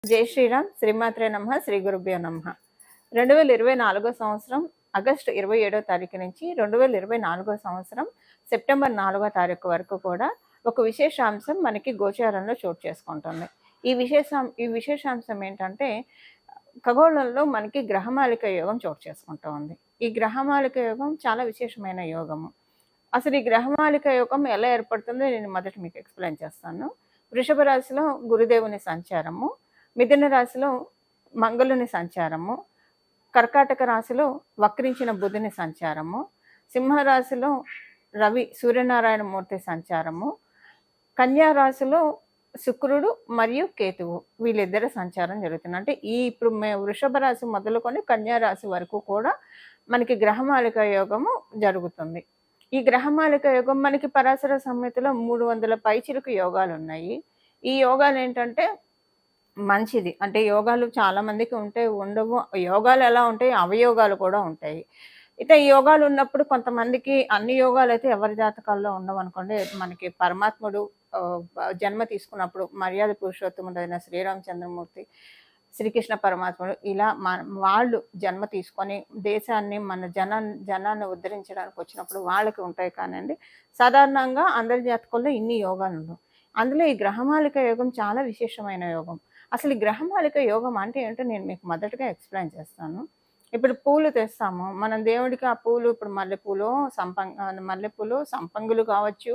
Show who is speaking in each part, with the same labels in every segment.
Speaker 1: జై శ్రీరామ్. శ్రీమాత్రే నమః. శ్రీ గురుభ్యో నమః. 2024 సంవత్సరం ఆగస్టు 27వ తారీఖు నుంచి 2024 సంవత్సరం సెప్టెంబర్ 4వ తారీఖు వరకు కూడా ఒక విశేషాంశం మనకి గోచారంలో చోటు చేసుకుంటుంది. ఈ విశేషాంశం ఏంటంటే ఖగోళంలో మనకి గ్రహమాలిక యోగం చోటు చేసుకుంటూ ఉంది. ఈ గ్రహమాలిక యోగం చాలా విశేషమైన యోగము. అసలు ఈ గ్రహమాలిక యోగం ఎలా ఏర్పడుతుందో నేను మొదట మీకు ఎక్స్ప్లెయిన్ చేస్తాను. వృషభ రాశిలో గురుదేవుని సంచారము, మిథున రాశిలో మంగళుని సంచారము, కర్కాటక రాశిలో వక్రించిన బుధుని సంచారము, సింహరాశిలో రవి సూర్యనారాయణ మూర్తి సంచారము, కన్యా రాశిలో శుక్రుడు మరియు కేతువు వీళ్ళిద్దరి సంచారం జరుగుతుంది. అంటే ఇప్పుడు వృషభ రాశి మొదలుకొని కన్యా రాశి వరకు కూడా మనకి గ్రహమాలిక యోగము జరుగుతుంది. ఈ గ్రహమాలిక యోగం మనకి పరాశర సంహితలో 300 పైచిలుకు యోగాలు ఉన్నాయి. ఈ యోగాలు ఏంటంటే మంచిది. అంటే యోగాలు చాలా మందికి ఉంటాయి, ఉండవు. యోగాలు ఎలా ఉంటాయి, అవయోగాలు కూడా ఉంటాయి. అయితే ఈ యోగాలు ఉన్నప్పుడు కొంతమందికి అన్ని యోగాలు అయితే ఎవరి జాతకాల్లో ఉండవు అనుకోండి. మనకి పరమాత్ముడు జన్మ తీసుకున్నప్పుడు మర్యాద పురుషోత్తముడైన శ్రీరామచంద్రమూర్తి, శ్రీకృష్ణ పరమాత్ముడు ఇలా వాళ్ళు జన్మ తీసుకొని దేశాన్ని మన జనాన్ని ఉద్ధరించడానికి వచ్చినప్పుడు వాళ్ళకి ఉంటాయి. కానివ్వండి, సాధారణంగా అందరి జాతకాల్లో ఇన్ని యోగాలు ఉండవు. అందులో ఈ గ్రహమాలిక యోగం చాలా విశేషమైన యోగం. అసలు ఈ గ్రహమాలిక యోగం అంటే ఏంటో నేను మీకు మొదటగా ఎక్స్ప్లెయిన్ చేస్తాను. ఇప్పుడు పూలు తెస్తాము, మనం దేవుడికి ఆ పూలు ఇప్పుడు మల్లెపూలు సంపంగులు కావచ్చు,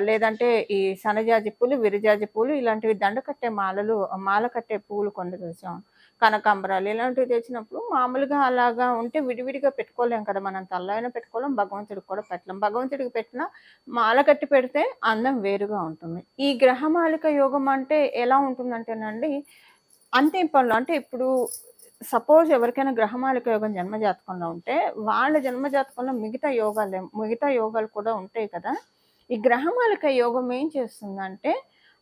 Speaker 1: లేదంటే ఈ సనజాజి పూలు, విరజాజి పూలు ఇలాంటివి దండ కట్టే మాల కట్టే పూలు కొన్ని తెచ్చాం, కనకాంబరాలు ఇలాంటివి తెచ్చినప్పుడు మామూలుగా అలాగా ఉంటే విడివిడిగా పెట్టుకోలేం కదా. మనం తల్లైనా పెట్టుకోలేం, భగవంతుడికి కూడా పెట్టలేం. భగవంతుడికి పెట్టిన మాల కట్టి పెడితే అందం వేరుగా ఉంటుంది. ఈ గ్రహమాలిక యోగం అంటే ఎలా ఉంటుందంటేనండి, అంతే పనులు. అంటే ఇప్పుడు సపోజ్ ఎవరికైనా గ్రహమాలిక యోగం జన్మజాతకంలో ఉంటే వాళ్ళ జన్మజాతకంలో మిగతా యోగాలు కూడా ఉంటాయి కదా. ఈ గ్రహమాలిక యోగం ఏం చేస్తుందంటే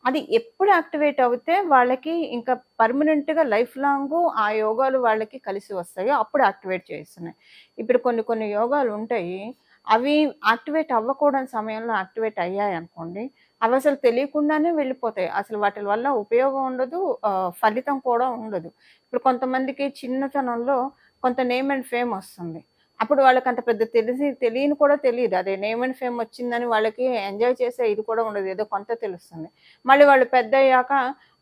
Speaker 1: అది ఎప్పుడు యాక్టివేట్ అవుతే వాళ్ళకి ఇంకా పర్మనెంట్గా లైఫ్ లాంగ్ ఆ యోగాలు వాళ్ళకి కలిసి వస్తాయో అప్పుడు యాక్టివేట్ చేస్తున్నాయి. ఇప్పుడు కొన్ని యోగాలు ఉంటాయి, అవి యాక్టివేట్ అవ్వకూడని సమయంలో యాక్టివేట్ అయ్యాయి అనుకోండి, అవి అసలు తెలియకుండానే వెళ్ళిపోతాయి. అసలు వాటి వల్ల ఉపయోగం ఉండదు, ఫలితం కూడా ఉండదు. ఇప్పుడు కొంతమందికి చిన్నతనంలో కొంత నేమ్ అండ్ ఫేమ్ వస్తుంది. అప్పుడు వాళ్ళకి అంత పెద్ద తెలియని కూడా తెలియదు. అదే నేమ్ అండ్ ఫేమ్ వచ్చిందని వాళ్ళకి ఎంజాయ్ చేసే ఇది కూడా ఉండదు. ఏదో కొంత తెలుస్తుంది. మళ్ళీ వాళ్ళు పెద్దయ్యాక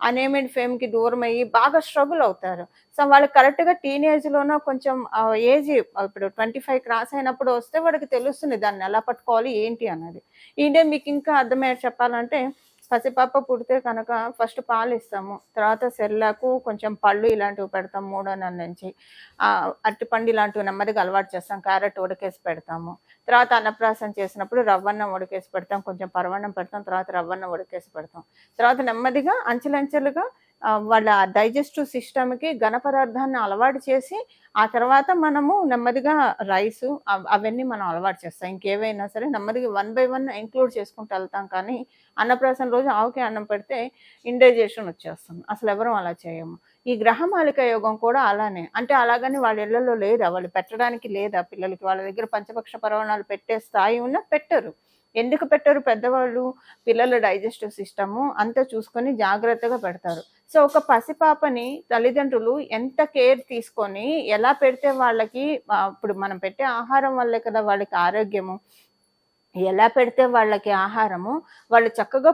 Speaker 1: ఆ నేమ్ అండ్ ఫేమ్‌కి దూరమయ్యి బాగా స్ట్రగుల్ అవుతారు. సో, వాళ్ళకి కరెక్ట్‌గా టీనేజ్‌లోనో కొంచెం ఏజ్ ఇప్పుడు 25 క్రాస్ అయినప్పుడు వస్తే వాడికి తెలుస్తుంది దాన్ని ఎలా పట్టుకోవాలి ఏంటి అన్నది. ఈడే మీకు ఇంకా అర్థమయ్యేట్టు చెప్పాలంటే, పసిపాప పుడితే కనుక ఫస్ట్ పాలిస్తాము. తర్వాత సెర్లాకు, కొంచెం పళ్ళు ఇలాంటివి పెడతాం 3వ నెల నుంచి. అరటిపండు ఇలాంటివి నెమ్మదిగా అలవాటు చేస్తాం. క్యారెట్ ఉడకేసి పెడతాము. తర్వాత అన్నప్రాసన చేసినప్పుడు రవ్వన్నం ఉడకేసి పెడతాం. కొంచెం పరమాన్నం పెడతాం. తర్వాత రవ్వన్నం ఉడకేసి పెడతాం. తర్వాత నెమ్మదిగా అంచెలంచెలుగా వాళ్ళ డైజెస్టివ్ సిస్టమ్‌కి ఘన పదార్థాన్ని అలవాటు చేసి, ఆ తర్వాత మనము నెమ్మదిగా రైసు అవన్నీ మనం అలవాటు చేస్తాం. ఇంకేవైనా సరే నెమ్మదిగా 1 బై 1 ఇంక్లూడ్ చేసుకుంటూ వెళ్తాం. కానీ అన్నప్రాసన రోజు ఆవుకి అన్నం పెడితే ఇండైజెషన్ వచ్చేస్తుంది. అసలెవరం అలా చేయము. ఈ గ్రహమాలిక యోగం కూడా అలానే. అంటే అలాగని వాళ్ళ ఇళ్లలో లేదా, వాళ్ళు పెట్టడానికి లేదా పిల్లలకి. వాళ్ళ దగ్గర పంచపక్ష పరమాన్నాలు పెట్టే స్థాయి ఉన్నా పెట్టరు. ఎందుకు పెట్టరు పెద్దవాళ్ళు? పిల్లల డైజెస్టివ్ సిస్టము అంతా చూసుకొని జాగ్రత్తగా పెడతారు. సో, ఒక పసిపాపని తల్లిదండ్రులు ఎంత కేర్ తీసుకొని ఎలా పెడితే వాళ్ళకి ఇప్పుడు మనం పెట్టే ఆహారం వల్లే కదా వాళ్ళకి ఆరోగ్యము. ఎలా పెడితే వాళ్ళకి ఆహారము, వాళ్ళు చక్కగా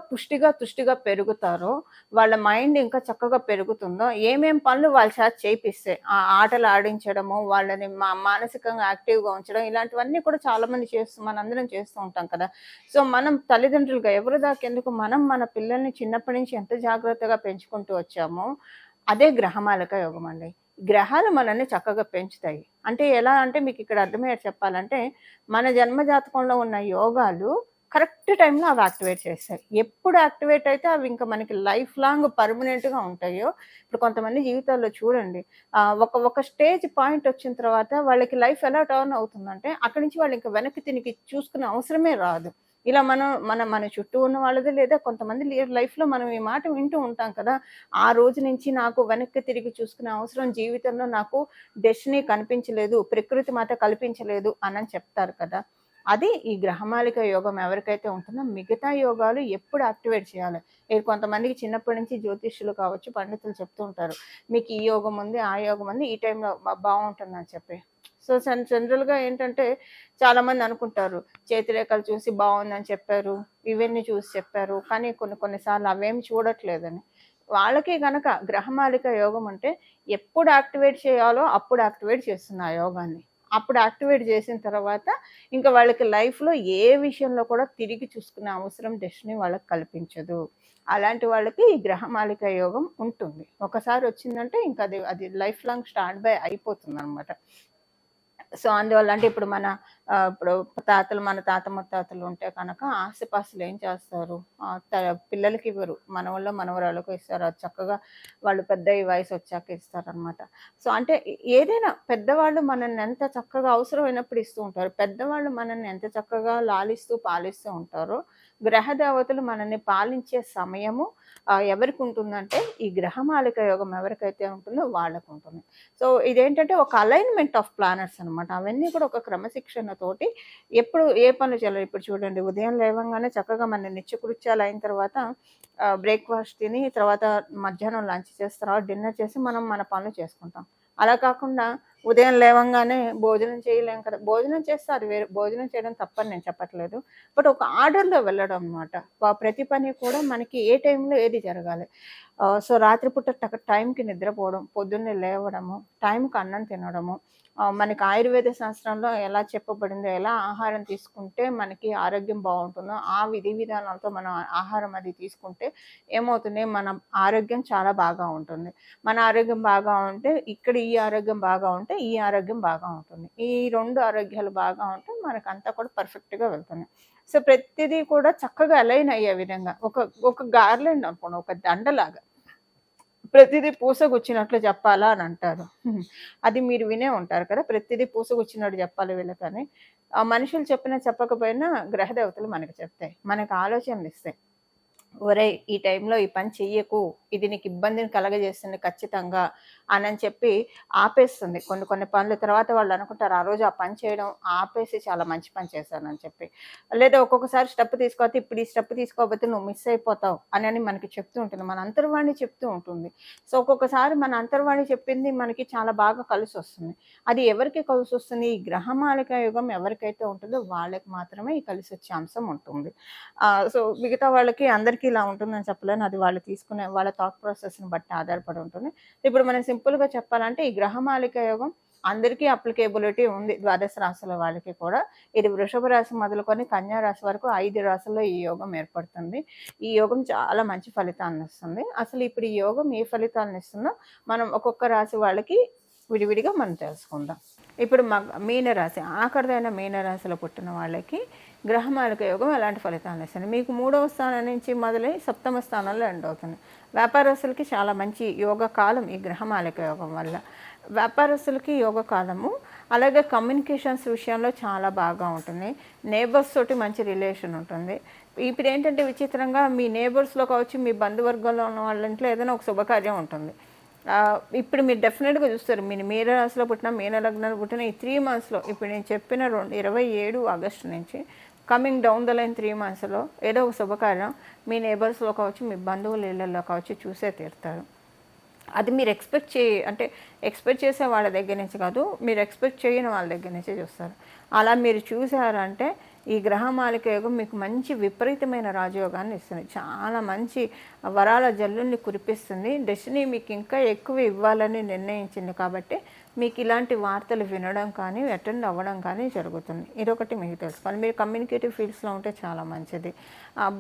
Speaker 1: తుష్టిగా పెరుగుతారో, వాళ్ళ మైండ్ ఇంకా చక్కగా పెరుగుతుందో, ఏమేం పనులు వాళ్ళ చేత చేపిస్తే, ఆటలు ఆడించడము, వాళ్ళని మానసికంగా యాక్టివ్‌గా ఉంచడం, ఇలాంటివన్నీ కూడా చాలామంది మనందరం చేస్తూ ఉంటాం కదా. సో, మనం తల్లిదండ్రులుగా ఎవరి దాకెందుకు, మనం మన పిల్లల్ని చిన్నప్పటి నుంచి ఎంత జాగ్రత్తగా పెంచుకుంటూ వచ్చామో, అదే గ్రహమాలిక యోగం అండి. గ్రహాలు మనల్ని చక్కగా పెంచుతాయి. అంటే ఎలా అంటే మీకు ఇక్కడ అర్థమయ్యేట్టు చెప్పాలంటే, మన జన్మ జాతకంలో ఉన్న యోగాలు కరెక్ట్ టైంలో అవి యాక్టివేట్ చేస్తాయి. ఎప్పుడు యాక్టివేట్ అయితే అవి ఇంకా మనకి లైఫ్ లాంగ్ పర్మనెంట్‌గా ఉంటాయో, ఇప్పుడు కొంతమంది జీవితాల్లో చూడండి, ఒక స్టేజ్ పాయింట్ వచ్చిన తర్వాత వాళ్ళకి లైఫ్ ఎలా టర్న్ అవుతుందంటే, అక్కడి నుంచి వాళ్ళు ఇంకా వెనక్కి తిరిగి చూసుకునే అవసరమే రాదు. ఇలా మన చుట్టూ ఉన్న వాళ్ళది, లేదా కొంతమంది లైఫ్‌లో మనం ఈ మాట వింటూ ఉంటాం కదా. ఆ రోజు నుంచి నాకు వెనక్కి తిరిగి చూసుకునే అవసరం జీవితంలో నాకు డెస్టినీ కనిపించలేదు, ప్రకృతి మాత కల్పించలేదు అనని చెప్తారు కదా. అది ఈ గ్రహమాలిక యోగం ఎవరికైతే ఉంటుందో మిగతా యోగాలు ఎప్పుడు యాక్టివేట్ చేయాలి. ఇది కొంతమందికి చిన్నప్పటి నుంచి జ్యోతిష్యులు కావచ్చు, పండితులు చెప్తూ ఉంటారు. మీకు ఈ యోగం ఉంది, ఆ యోగం ఉంది, ఈ టైంలో బాగుంటుందని చెప్పి. సో జనరల్‌గా ఏంటంటే చాలామంది అనుకుంటారు చేతిరేఖలు చూసి బాగుందని చెప్పారు, ఇవన్నీ చూసి చెప్పారు. కానీ కొన్ని కొన్ని సార్లు అవేమి చూడట్లేదని. వాళ్ళకి గనక గ్రహమాలిక యోగం అంటే ఎప్పుడు యాక్టివేట్ చేయాలో అప్పుడు యాక్టివేట్ చేస్తుంది ఆ యోగాన్ని. అప్పుడు యాక్టివేట్ చేసిన తర్వాత ఇంకా వాళ్ళకి లైఫ్‌లో ఏ విషయంలో కూడా తిరిగి చూసుకునే అవసరం డెస్టినీ వాళ్ళకి కల్పించదు. అలాంటి వాళ్ళకి ఈ గ్రహమాలిక యోగం ఉంటుంది. ఒకసారి వచ్చిందంటే ఇంకా అది లైఫ్ లాంగ్ స్టాండ్ బై అయిపోతుందనమాట. సో అందువల్ల అంటే ఇప్పుడు ఇప్పుడు మన తాత ముత్తాతలు ఉంటే కనుక ఆస్తిపాస్తులు ఏం చేస్తారు, పిల్లలకి ఇవ్వరు, మనవల్లో మనవరాళ్ళకు ఇస్తారు. అది చక్కగా వాళ్ళు పెద్ద ఈ వయసు వచ్చాక ఇస్తారనమాట. సో అంటే ఏదైనా పెద్దవాళ్ళు మనల్ని ఎంత చక్కగా అవసరమైనప్పుడు ఇస్తూ ఉంటారు. పెద్దవాళ్ళు మనల్ని ఎంత చక్కగా లాలిస్తూ పాలిస్తూ ఉంటారో గ్రహ దేవతలు మనల్ని పాలించే సమయము ఎవరికి ఉంటుందంటే ఈ గ్రహమాలిక యోగం ఎవరికైతే ఉంటుందో వాళ్ళకు ఉంటుంది. సో ఇదేంటంటే ఒక అలైన్మెంట్ ఆఫ్ ప్లానెట్స్ అనమాట. అవన్నీ కూడా ఒక క్రమశిక్షణతోటి ఎప్పుడు ఏ పనులు చేయాలి. ఇప్పుడు చూడండి, ఉదయం లేవంగానే చక్కగా మన నిత్యకృత్యాలు అయిన తర్వాత బ్రేక్ఫాస్ట్ తిని తర్వాత మధ్యాహ్నం లంచ్ చేసి తర్వాత డిన్నర్ చేసి మనం మన పనులు చేసుకుంటాం. అలా కాకుండా ఉదయం లేవంగానే భోజనం చేయలేం కదా. భోజనం చేస్తే అది వేరు, భోజనం చేయడం తప్పని నేను చెప్పట్లేదు. బట్ ఒక ఆర్డర్‌లో వెళ్ళడం అనమాట. ప్రతి పని కూడా మనకి ఏ టైంలో ఏది జరగాలి. సో రాత్రిపూట టైంకి నిద్రపోవడం, పొద్దున్నే లేవడము, టైంకి అన్నం తినడము, మనకి ఆయుర్వేద శాస్త్రంలో ఎలా చెప్పబడిందో, ఎలా ఆహారం తీసుకుంటే మనకి ఆరోగ్యం బాగుంటుందో ఆ విధి విధానాలతో మనం ఆహారం అది తీసుకుంటే ఏమవుతుంది, మన ఆరోగ్యం చాలా బాగా ఉంటుంది. మన ఆరోగ్యం బాగా ఉంటే ఇక్కడ ఈ ఆరోగ్యం బాగా ఉంటే ఈ ఆరోగ్యం బాగా ఉంటుంది. ఈ 2 ఆరోగ్యాలు బాగా ఉంటే మనకంతా కూడా పర్ఫెక్ట్‌గా వెళ్తుంది. సో ప్రతిదీ కూడా చక్కగా అలైన్ అయ్యే విధంగా ఒక గార్లెండ్ అనుకోండి, ఒక దండలాగా ప్రతిదీ పూసగుచ్చినట్లు చెప్పాలా అని అంటారు. అది మీరు వినే ఉంటారు కదా, ప్రతిదీ పూసగుచ్చినట్టు చెప్పాలి వీళ్ళకని. మనుషులు చెప్పినా చెప్పకపోయినా గ్రహదేవతలు మనకు చెప్తాయి, మనకు ఆలోచనలు ఇస్తాయి. ఒరేయ్ ఈ టైంలో ఈ పని చెయ్యకు, ఇది నీకు ఇబ్బందిని కలగజేస్తుంది ఖచ్చితంగా అని చెప్పి ఆపేస్తుంది కొన్ని కొన్ని పనులు. తర్వాత వాళ్ళు అనుకుంటారు ఆ రోజు ఆ పని చేయడం ఆపేసి చాలా మంచి పని చేశానని చెప్పి. లేదా ఒక్కొక్కసారి స్టెప్ తీసుకోకపోతే ఇప్పుడు ఈ స్టెప్ తీసుకోకపోతే నువ్వు మిస్ అయిపోతావు అని మనకి చెప్తూ ఉంటుంది, మన అంతర్వాణి చెప్తూ ఉంటుంది. సో ఒక్కొక్కసారి మన అంతర్వాణి చెప్పింది మనకి చాలా బాగా కలిసి వస్తుంది. అది ఎవరికి కలిసి వస్తుంది, ఈ గ్రహమాలిక యుగం ఎవరికైతే ఉంటుందో వాళ్ళకి మాత్రమే ఈ కలిసి వచ్చే అంశం ఉంటుంది. సో మిగతా వాళ్ళకి అందరికీ ఇలా ఉంటుందని చెప్పలేను. అది వాళ్ళు తీసుకునే వాళ్ళ థాట్ ప్రాసెస్‌ని బట్టి ఆధారపడి ఉంటుంది. ఇప్పుడు మనం సింపుల్‌గా చెప్పాలంటే ఈ గ్రహమాలిక యోగం అందరికీ అప్లికేబిలిటీ ఉంది. ద్వాదశ రాశుల వాళ్ళకి కూడా. ఇది వృషభ రాశి మొదలుకొని కన్యా రాశి వరకు 5 రాశుల్లో ఈ యోగం ఏర్పడుతుంది. ఈ యోగం చాలా మంచి ఫలితాలను ఇస్తుంది. అసలు ఇప్పుడు ఈ యోగం ఏ ఫలితాలను ఇస్తుందో మనం ఒక్కొక్క రాశి వాళ్ళకి విడివిడిగా మనం తెలుసుకుందాం. ఇప్పుడు మీనరాశి, ఆఖరిదైన మీనరాశిలో పుట్టిన వాళ్ళకి గ్రహమాలిక యోగం ఎలాంటి ఫలితాలను ఇస్తుంది. మీకు 3వ స్థానం నుంచి మొదలై 7వ స్థానంలో ఎండ్ అవుతుంది. వ్యాపారస్తులకి చాలా మంచి యోగ కాలం ఈ గ్రహమాలిక యోగం వల్ల. వ్యాపారస్తులకి యోగ కాలము. అలాగే కమ్యూనికేషన్స్ విషయంలో చాలా బాగా ఉంటుంది. నేబర్స్ తోటి మంచి రిలేషన్ ఉంటుంది. ఇప్పుడు ఏంటంటే విచిత్రంగా మీ నేబర్స్లో కావచ్చు, మీ బంధువర్గంలో ఉన్న వాళ్ళ ఇంట్లో ఏదైనా ఒక శుభకార్యం ఉంటుంది. ఇప్పుడు మీరు డెఫినెట్‌గా చూస్తారు, మీన రాశిలో పుట్టిన, మీన లగ్నంలో పుట్టిన ఈ 3 మంత్స్‌లో ఇప్పుడు నేను చెప్పిన 27 ఆగస్టు నుంచి కమింగ్ డౌన్ ద లైన్ 3 మంత్స్‌లో ఏదో ఒక శుభకార్యం మీ నేబర్స్‌లో కావచ్చు, మీ బంధువుల ఇళ్ళల్లో కావచ్చు చూసే తీరుతారు. అది మీరు ఎక్స్పెక్ట్ చేసే వాళ్ళ దగ్గర నుంచి కాదు, మీరు ఎక్స్పెక్ట్ చేయని వాళ్ళ దగ్గర నుంచే చూస్తారు. అలా మీరు చూసారంటే ఈ గ్రహమాలిక యోగం మీకు మంచి విపరీతమైన రాజయోగాన్ని ఇస్తుంది. చాలా మంచి వరాల జల్లుల్ని కురిపిస్తుంది. డెస్టినీ మీకు ఇంకా ఎక్కువ ఇవ్వాలని నిర్ణయించింది కాబట్టి మీకు ఇలాంటి వార్తలు వినడం కానీ అటెండ్ అవ్వడం కానీ జరుగుతుంది. ఇదొకటి మీకు తెలుసుకోవాలి. మీరు కమ్యూనికేటివ్ ఫీల్డ్స్లో ఉంటే చాలా మంచిది,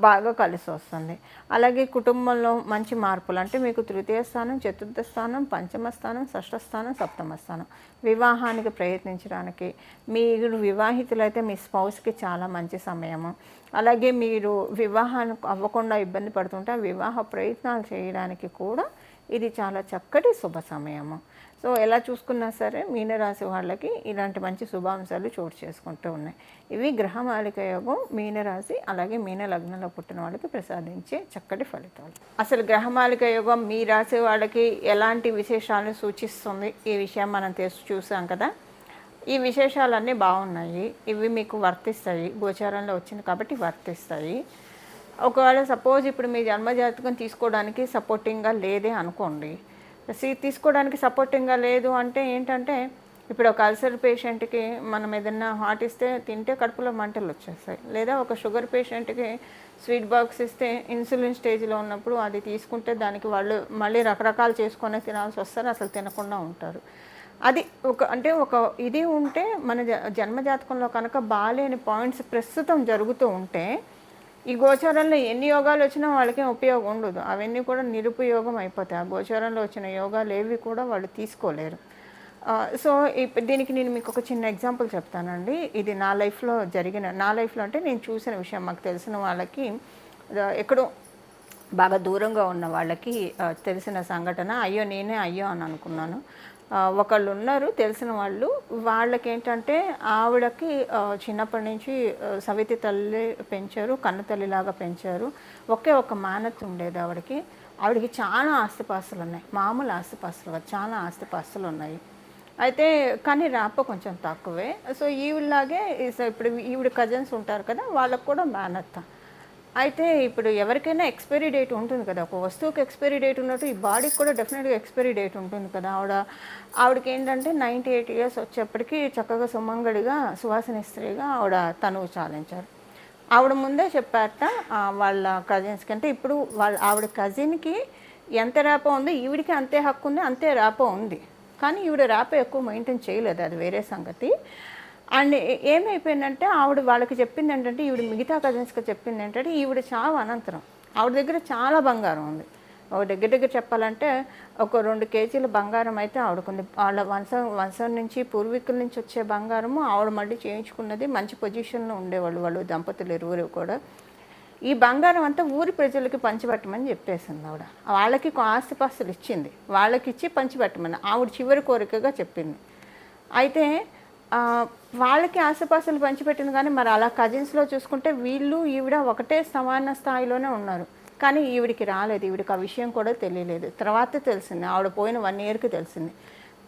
Speaker 1: బాగా కలిసి వస్తుంది. అలాగే కుటుంబంలో మంచి మార్పులు అంటే మీకు 3వ స్థానం, 4థ స్థానం, 5మ స్థానం, 6వ స్థానం, 7మ స్థానం. వివాహానికి ప్రయత్నించడానికి, మీరు వివాహితులైతే మీ స్పౌస్కి చాలా మంచి సమయము. అలాగే మీరు వివాహానికి అవ్వకుండా ఇబ్బంది పడుతుంటే వివాహ ప్రయత్నాలు చేయడానికి కూడా ఇది చాలా చక్కటి శుభ సమయము. సో ఎలా చూసుకున్నా సరే మీనరాశి వాళ్ళకి ఇలాంటి మంచి శుభాంశాలు చోటు చేసుకుంటూ ఉన్నాయి. ఇవి గ్రహమాలిక యోగం మీనరాశి అలాగే మీన లగ్నంలో పుట్టిన వాళ్ళకి ప్రసాదించే చక్కటి ఫలితాలు. అసలు గ్రహమాలిక యోగం మీ రాశి వాళ్ళకి ఎలాంటి విశేషాలను సూచిస్తుంది, ఈ విషయం మనం చూసాం కదా. ఈ విశేషాలన్నీ బాగున్నాయి. ఇవి మీకు వర్తిస్తాయి. గోచారంలో వచ్చింది కాబట్టి వర్తిస్తాయి. ఒకవేళ సపోజ్ ఇప్పుడు మీ జన్మజాతకం తీసుకోవడానికి సపోర్టింగ్‌గా లేదే అనుకోండి. తీసుకోవడానికి సపోర్టింగ్‌గా లేదు అంటే ఏంటంటే, ఇప్పుడు ఒక అల్సర్ పేషెంట్‌కి మనం ఏదన్నా హాట్ ఇస్తే తింటే కడుపులో మంటలొచ్చేస్తాయి. లేదా ఒక షుగర్ పేషెంట్‌కి స్వీట్ బాక్స్ ఇస్తే ఇన్సులిన్ స్టేజ్‌లో ఉన్నప్పుడు అది తీసుకుంటే దానికి వాళ్ళు మళ్ళీ రకరకాలు చేసుకొనే తినాల్సొస్తారు. అసలు తినకుండా ఉంటారు. అది ఒక ఇది ఉంటే మన జన్మ జాతకంలో కనుక బాలేని పాయింట్స్ ప్రస్తుతం జరుగుతూ ఉంటే, ఈ గోచారంలో ఎన్ని యోగాలొచ్చినా వాళ్ళకేం ఉపయోగం ఉండదు. అవన్నీ కూడా నిరుపయోగం అయిపోతాయి. ఆ గోచారంలో వచ్చిన యోగాలేవి కూడా వాళ్ళు తీసుకోలేరు. సో, దీనికి నేను మీకొక చిన్న ఎగ్జాంపుల్ చెప్తానండి. ఇది నా లైఫ్‌లో అంటే నేను చూసిన విషయం. మాకు తెలిసిన వాళ్ళకి ఎక్కడో బాగా దూరంగా ఉన్న వాళ్ళకి తెలిసిన సంఘటన. నేనే అయ్యో అని అనుకున్నాను. ఒకళ్ళున్నారు తెలిసిన వాళ్ళు. వాళ్ళకేంటంటే ఆవిడకి చిన్నప్పటి నుంచి సవితి తల్లి పెంచారు. కన్న తల్లిలాగా పెంచారు. ఒకే ఒక మేనత్త ఉండేది ఆవిడకి. ఆవిడకి చాలా ఆస్తిపాస్తులున్నాయి. మామూలు ఆస్తిపాస్తులు కాదు. చాలా ఆస్తిపాస్తులున్నాయి. అయితే కానీ రాప కొంచెం తక్కువే. సో, ఈవిడలాగే ఇప్పుడు ఈవిడ కజిన్స్ ఉంటారు కదా! వాళ్ళకి కూడా మేనత్త. అయితే ఇప్పుడు ఎవరికైనా ఎక్స్‌పైరీ డేట్ ఉంటుంది కదా! ఒక వస్తువుకి ఎక్స్‌పైరీ డేట్ ఉన్నట్టు ఈ బాడీకి కూడా డెఫినిట్‌గా ఎక్స్‌పైరీ డేట్ ఉంటుంది కదా! ఆవిడకేంటంటే 98 ఇయర్స్ వచ్చేప్పటికి చక్కగా సుమంగళిగా సువాసిని స్త్రీగా ఆవిడ తనువు చాలించారు. ఆవిడ ముందే చెప్పారట వాళ్ళ కజిన్స్‌కి. అంటే ఇప్పుడు ఆవిడ కజిన్‌కి ఎంత ర్యాపో ఉందో ఈవిడికి అంతే హక్కు ఉంది, అంతే ర్యాపో ఉంది. కానీ ఈవిడ ర్యాపో ఎక్కువ మెయింటైన్ చేయలేదు. అది వేరే సంగతి. అండ్ ఏమైపోయిందంటే వాళ్ళకి చెప్పిందేంటంటే, ఈవిడ మిగతా కజిన్స్‌కి చెప్పిందేంటంటే, ఈవిడ చావు అనంతరం ఆవిడ దగ్గర చాలా బంగారం ఉంది. దగ్గర దగ్గర చెప్పాలంటే ఒక 2 కేజీల బంగారం అయితే ఆవిడకుంది. వాళ్ళ వంశం నుంచి పూర్వీకుల నుంచి వచ్చే బంగారము ఆవిడ మళ్ళీ చేయించుకున్నది. మంచి పొజిషన్‌లో ఉండేవాళ్ళు వాళ్ళు దంపతులు ఇరువురు కూడా. ఈ బంగారం అంతా ఊరి ప్రజలకి పంచిపెట్టమని చెప్పేసింది ఆవిడ. వాళ్ళకి ఆస్తిపాస్తులు ఇచ్చింది. వాళ్ళకిచ్చి పంచిపెట్టమని ఆవిడ చివరి కోరికగా చెప్పింది. అయితే వాళ్ళకి ఆస్తిపాస్తులు పంచిపెట్టింది కానీ మరి అలా కజిన్స్‌లో చూసుకుంటే వీళ్ళు, ఈవిడ ఒకటే సమాన స్థాయిలోనే ఉన్నారు. కానీ ఈవిడికి రాలేదు. ఈవిడికి ఆ విషయం కూడా తెలియలేదు. తర్వాతే తెలిసింది. ఆవిడ పోయిన 1 ఇయర్‌కి తెలిసింది.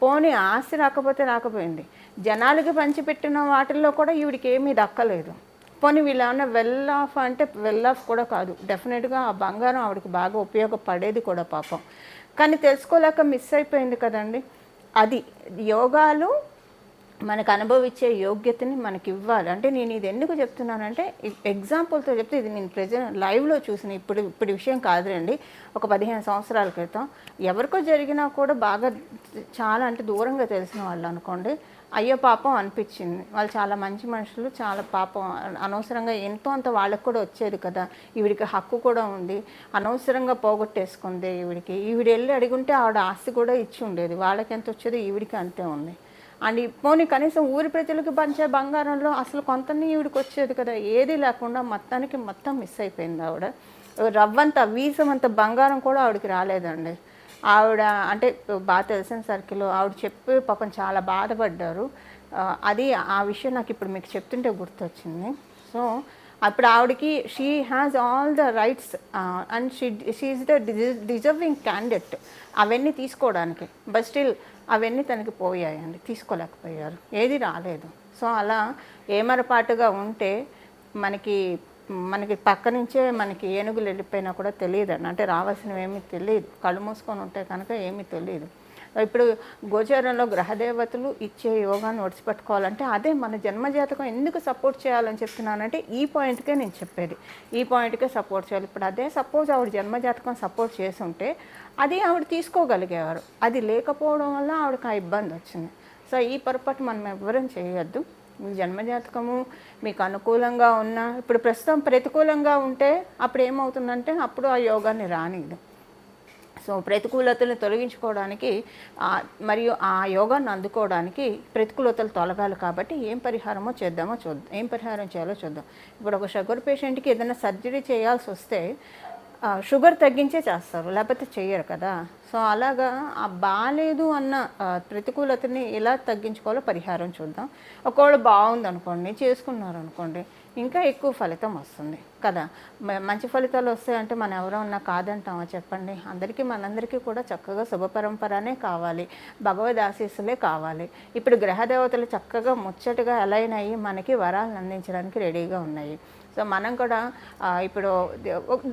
Speaker 1: పోనీ ఆస్తి రాకపోయింది. జనాలకి పంచిపెట్టిన వాటిల్లో కూడా ఈవిడికి ఏమీ దక్కలేదు. పోనీ వీళ్ళేమన్నా వెల్ ఆఫ్ అంటే వెల్ ఆఫ్ కూడా కాదు. డెఫినెట్‌గా ఆ బంగారం ఆవిడకి బాగా ఉపయోగపడేది కూడా పాపం. కానీ తెలుసుకోలేక మిస్ అయిపోయింది కదండీ! అది యోగాలు మనకు అనుభవించే యోగ్యతని మనకివ్వాలి. అంటే నేను ఇది ఎందుకు చెప్తున్నానంటే ఎగ్జాంపుల్‌తో చెప్తే ఇది నేను లైవ్‌లో చూసిన ఇప్పుడు విషయం కాదులెండి. ఒక 15 సంవత్సరాల క్రితం ఎవరికో జరిగినా కూడా బాగా చాలా అంటే దూరంగా తెలిసిన వాళ్ళనుకోండి. అయ్యో పాపం అనిపించింది. వాళ్ళు చాలా మంచి మనుషులు. చాలా పాపం అనవసరంగా ఎంతో అంత వాళ్ళకి కూడా వచ్చేది కదా! ఈవిడికి హక్కు కూడా ఉంది. అనవసరంగా పోగొట్టేసుకుంది ఈవిడికి. ఈవిడెళ్ళి అడిగుంటే ఆవిడ ఆస్తి కూడా ఇచ్చి ఉండేది. వాళ్ళకెంత వచ్చేదో ఈవిడికి అంతే ఉంది. అండ్ పోనీ కనీసం ఊరి ప్రజలకు పంచే బంగారంలో అసలు కొంతని ఈవిడికి వచ్చేది కదా! ఏదీ లేకుండా మొత్తం మిస్ అయిపోయింది ఆవిడ. రవ్వంత వీసమంత బంగారం కూడా ఆవిడకి రాలేదండి. ఆవిడ అంటే బాగా తెలిసిన సర్కిల్‌లో ఆవిడ చెప్పి పాపం చాలా బాధపడ్డారు. అది ఆ విషయం నాకిప్పుడు మీకు చెప్తుంటే గుర్తొచ్చింది. సో, అప్పుడు ఆవిడకి she has all the rights and she is the deserving candidate అవన్నీ తీసుకోవడానికి. బట్ స్టిల్ అవన్నీ తనకి పోయాయండి. తీసుకోలేకపోయారు. ఏది రాలేదు. సో, అలా ఏమరపాటుగా ఉంటే మనకి పక్క నుంచే మనకి ఏనుగులు వెళ్ళిపోయినా కూడా తెలియదండి. అంటే రావాల్సినవేమీ తెలీదు. కళ్ళు మూసుకొని ఉంటే కనుక ఏమీ తెలీదు. ఇప్పుడు గోచారంలో గ్రహదేవతలు ఇచ్చే యోగాన్ని ఒడిసిపెట్టుకోవాలంటే అదే మన జన్మజాతకం ఎందుకు సపోర్ట్ చేయాలని చెప్తున్నానంటే ఈ పాయింట్కే నేను చెప్పేది. ఈ పాయింట్కే సపోర్ట్ చేయాలి. ఇప్పుడు అదే సపోజ్ ఆవిడ జన్మజాతకం సపోర్ట్ చేసుంటే అది ఆవిడ తీసుకోగలిగేవారు. అది లేకపోవడం వల్ల ఆవిడకి ఆ ఇబ్బంది వచ్చింది. సో, ఈ పొరపాటు మనం ఎవ్వరం చేయొద్దు. మీ జన్మజాతకము మీకు అనుకూలంగా ఉన్నా ఇప్పుడు ప్రస్తుతం ప్రతికూలంగా ఉంటే అప్పుడు ఏమవుతుందంటే అప్పుడు ఆ యోగాన్ని రానీయదు. సో, ప్రతికూలతలను తొలగించుకోవడానికి మరియు ఆ యోగాన్ని అందుకోవడానికి ప్రతికూలతలు తొలగాలి కాబట్టి ఏం పరిహారం చేయాలో చూద్దాం. ఇప్పుడు ఒక షుగర్ పేషెంట్‌కి ఏదైనా సర్జరీ చేయాల్సొస్తే షుగర్ తగ్గించే చేస్తారు. లేకపోతే చెయ్యరు కదా! సో, అలాగా బాలేదు అన్న ప్రతికూలతని ఎలా తగ్గించుకోవాలో పరిహారం చూద్దాం. ఒకవేళ బావుందనుకోండి, చేసుకున్నారనుకోండి, ఇంకా ఎక్కువ ఫలితం వస్తుంది కదా. మంచి ఫలితాలు వస్తాయంటే మనం ఎవరన్నా కాదంటామా చెప్పండి. మనందరికీ కూడా చక్కగా శుభ పరంపరనే కావాలి, భగవద్ ఆశీస్సులే కావాలి. ఇప్పుడు గ్రహదేవతలు చక్కగా ముచ్చటగా అలైన్ అయ్యి మనకి వరాలను అందించడానికి రెడీగా ఉన్నాయి. సో మనం కూడా ఇప్పుడు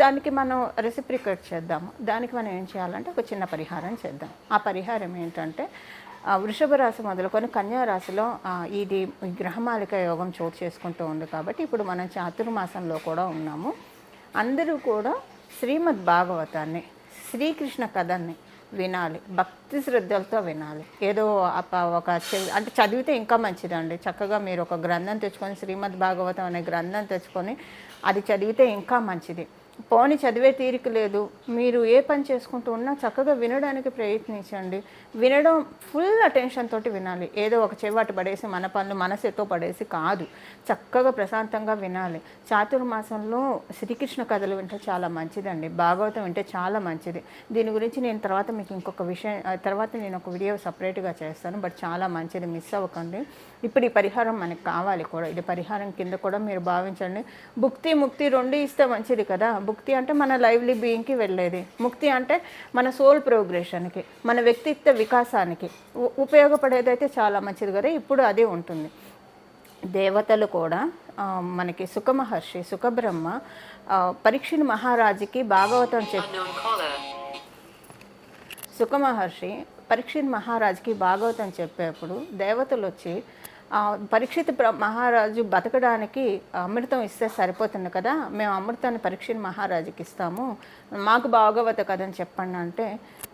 Speaker 1: దానికి మనం రెసిప్రికేట్ చేద్దాము. దానికి మనం ఏం చేయాలంటే ఒక చిన్న పరిహారం చేద్దాం. ఆ పరిహారం ఏంటంటే వృషభ రాశి మొదలుకొని కన్యా రాశిలో ఇది గ్రహమాలిక యోగం చోటు చేసుకుంటూ ఉంది కాబట్టి ఇప్పుడు మనం చాతుర్మాసంలో కూడా ఉన్నాము. అందరూ కూడా శ్రీమద్ భాగవతాన్ని, శ్రీకృష్ణ కథని వినాలి, భక్తి శ్రద్ధలతో వినాలి. ఏదో అంటే చదివితే ఇంకా మంచిదండి. చక్కగా మీరు ఒక గ్రంథం తెచ్చుకొని, శ్రీమద్ భాగవతం అనే గ్రంథం తెచ్చుకొని అది చదివితే ఇంకా మంచిది. పోని చదివే తీరిక లేదు, మీరు ఏ పని చేసుకుంటూ ఉన్నా చక్కగా వినడానికి ప్రయత్నించండి. వినడం ఫుల్ అటెన్షన్ తోటి వినాలి. ఏదో ఒక చెవాటు పడేసి మన పనులు మనసుతో పడేసి కాదు, చక్కగా ప్రశాంతంగా వినాలి. చాతుర్మాసంలో శ్రీకృష్ణ కథలు వింటే చాలా మంచిదండి, భాగవతం వింటే చాలా మంచిది. దీని గురించి నేను తర్వాత మీకు ఇంకొక విషయం, తర్వాత నేను ఒక వీడియో సపరేట్గా చేస్తాను. బట్ చాలా మంచిది, మిస్ అవ్వకండి. ఇప్పుడు ఈ పరిహారం మనకి కావాలి కూడా, ఇది పరిహారం కింద కూడా మీరు భావించండి. భుక్తి ముక్తి రెండు ఇస్తే మంచిది కదా. భుక్తి అంటే మన లైవ్లీ బీయింగ్కి వెళ్ళేది, ముక్తి అంటే మన సోల్ ప్రోగ్రెషన్కి, మన వ్యక్తిత్వ వికాసానికి ఉపయోగపడేదైతే చాలా మంచిది కదా. ఇప్పుడు అదే ఉంటుంది. దేవతలు కూడా మనకి సుఖమహర్షి, సుఖబ్రహ్మ పరీక్షిత్ మహారాజుకి భాగవతం సుఖమహర్షి పరీక్షిత్ మహారాజుకి భాగవతం చెప్పేప్పుడు దేవతలు వచ్చి పరీక్షిత్ మహారాజు బతకడానికి అమృతం ఇస్తే సరిపోతుంది కదా, మేము అమృతాన్ని పరీక్షిత్ మహారాజుకి ఇస్తాము, మాకు భాగవత కథని చెప్పండి అంటే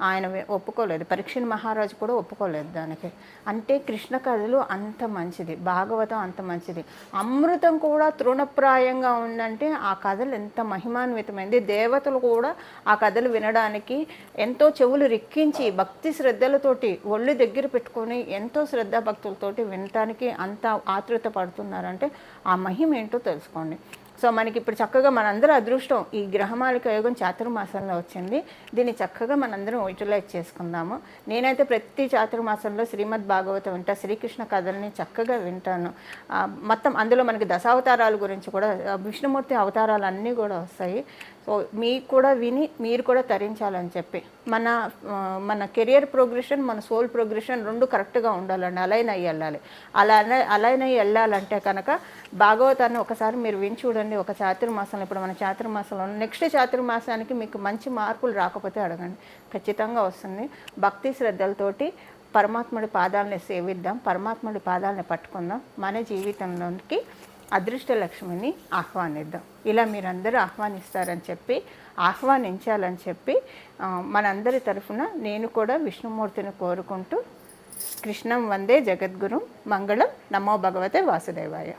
Speaker 1: ఆయన ఒప్పుకోలేదు. పరీక్షిత్ మహారాజు కూడా ఒప్పుకోలేదు దానికి. అంటే కృష్ణ కథలు అంత మంచిది, భాగవతం అంత మంచిది, అమృతం కూడా తృణప్రాయంగా ఉందంటే ఆ కథలు ఎంత మహిమాన్వితమైంది. దేవతలు కూడా ఆ కథలు వినడానికి ఎంతో చెవులు రిక్కించి భక్తి శ్రద్ధలతోటి ఒళ్ళు దగ్గర పెట్టుకొని ఎంతో శ్రద్ధాభక్తులతోటి వినటానికి అంత ఆతృత పడుతున్నారంటే ఆ మహిమ ఏంటో తెలుసుకోండి. సో మనకి ఇప్పుడు చక్కగా మనందరూ అదృష్టం, ఈ గ్రహమాలిక యోగం చాతుర్మాసంలో వచ్చింది. దీన్ని చక్కగా మనందరం యూటిలైజ్ చేసుకుందాము. నేనైతే ప్రతి చాతుర్మాసంలో శ్రీమద్ భాగవతం వింటా, శ్రీకృష్ణ కథల్ని చక్కగా వింటాను. మొత్తం అందులో మనకి దశావతారాల గురించి కూడా, విష్ణుమూర్తి అవతారాలు అన్నీ కూడా వస్తాయి. సో మీకు కూడా విని మీరు కూడా తరించాలని చెప్పి మన కెరియర్ ప్రోగ్రెషన్, మన సోల్ ప్రోగ్రెషన్ రెండు కరెక్ట్గా ఉండాలండి, అలైన్ అయ్యి వెళ్ళాలి. అలైన్ అయ్యి వెళ్ళాలంటే కనుక భాగవతాన్ని ఒకసారి మీరు విని చూడండి. ఒక చాతుర్మాసంలో, ఇప్పుడు మన చాతుర్మాసంలో నెక్స్ట్ చాతుర్మాసానికి మీకు మంచి మార్పులు రాకపోతే అడగండి, ఖచ్చితంగా వస్తుంది. భక్తి శ్రద్ధలతోటి పరమాత్ముడి పాదాలని సేవిద్దాం, పరమాత్ముడి పాదాలని పట్టుకుందాం, మన జీవితంలోకి అదృష్ట లక్ష్మిని ఆహ్వానిద్దాం. ఇలా మీరందరూ ఆహ్వానిస్తారని చెప్పి, ఆహ్వానించాలని చెప్పి మనందరి తరఫున నేను కూడా విష్ణుమూర్తిని కోరుకుంటూ, కృష్ణం వందే జగద్గురుం, మంగళం, నమో భగవతే వాసుదేవాయ.